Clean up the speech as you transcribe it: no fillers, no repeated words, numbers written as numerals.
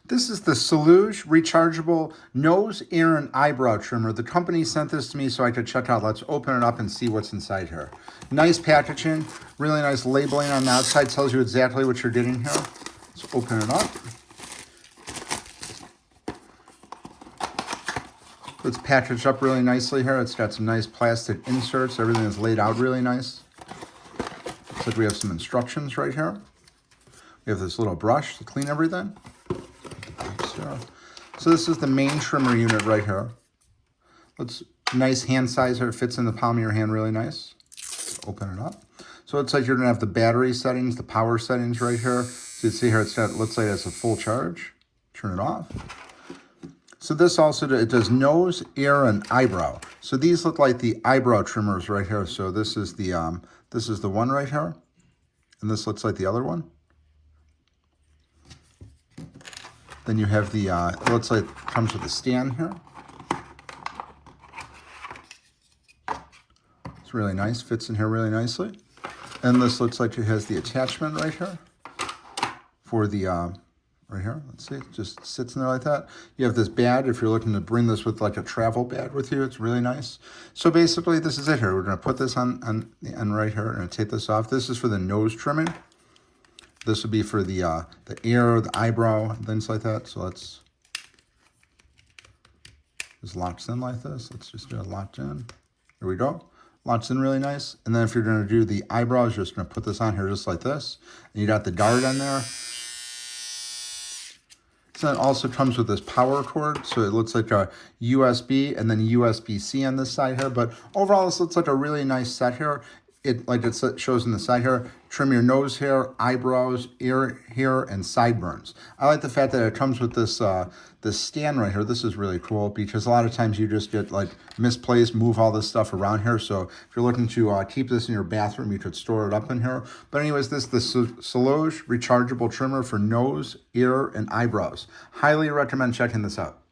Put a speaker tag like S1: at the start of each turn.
S1: This is the Selouj Rechargeable Nose, Ear, and Eyebrow Trimmer. The company sent this to me so I could check out. Let's open it up and see what's inside here. Nice packaging, really nice labeling on the outside. Tells you exactly what you're getting here. Let's open it up. It's packaged up really nicely here. It's got some nice plastic inserts. Everything is laid out really nice. Looks like we have some instructions right here. We have this little brush to clean everything. So this is the main trimmer unit right here. It's nice hand size here. It fits in the palm of your hand really nice. Open it up. So it's like you're gonna have the battery settings, the power settings right here. So you see here, looks like it's a full charge. Turn it off. So this also, it does nose, ear, and eyebrow. So these look like the eyebrow trimmers right here. So this is the one right here. And this looks like the other one. Then you have the, it looks like it comes with a stand here. It's really nice, fits in here really nicely. And this looks like it has the attachment right here for the, right here, let's see, it just sits in there like that. You have this bag if you're looking to bring this with like a travel bag with you. It's really nice. So basically this is it here. We're gonna put this on the end right here. We're gonna take this off. This is for the nose trimming. This would be for the ear, the eyebrow, and things like that. So let's just locks in like this. Let's just get it locked in. There we go. Locks in really nice. And then if you're gonna do the eyebrows, you're just gonna put this on here just like this. And you got the dart on there. So it also comes with this power cord. So it looks like a USB and then USB-C on this side here. But overall, this looks like a really nice set here. Like it shows in the side here, trim your nose hair, eyebrows, ear hair, and sideburns. I like the fact that it comes with this this stand right here. This is really cool because a lot of times you just get like misplaced, move all this stuff around here. So if you're looking to keep this in your bathroom, you could store it up in here. But anyways, this is the Selouj Rechargeable Trimmer for nose, ear, and eyebrows. Highly recommend checking this out.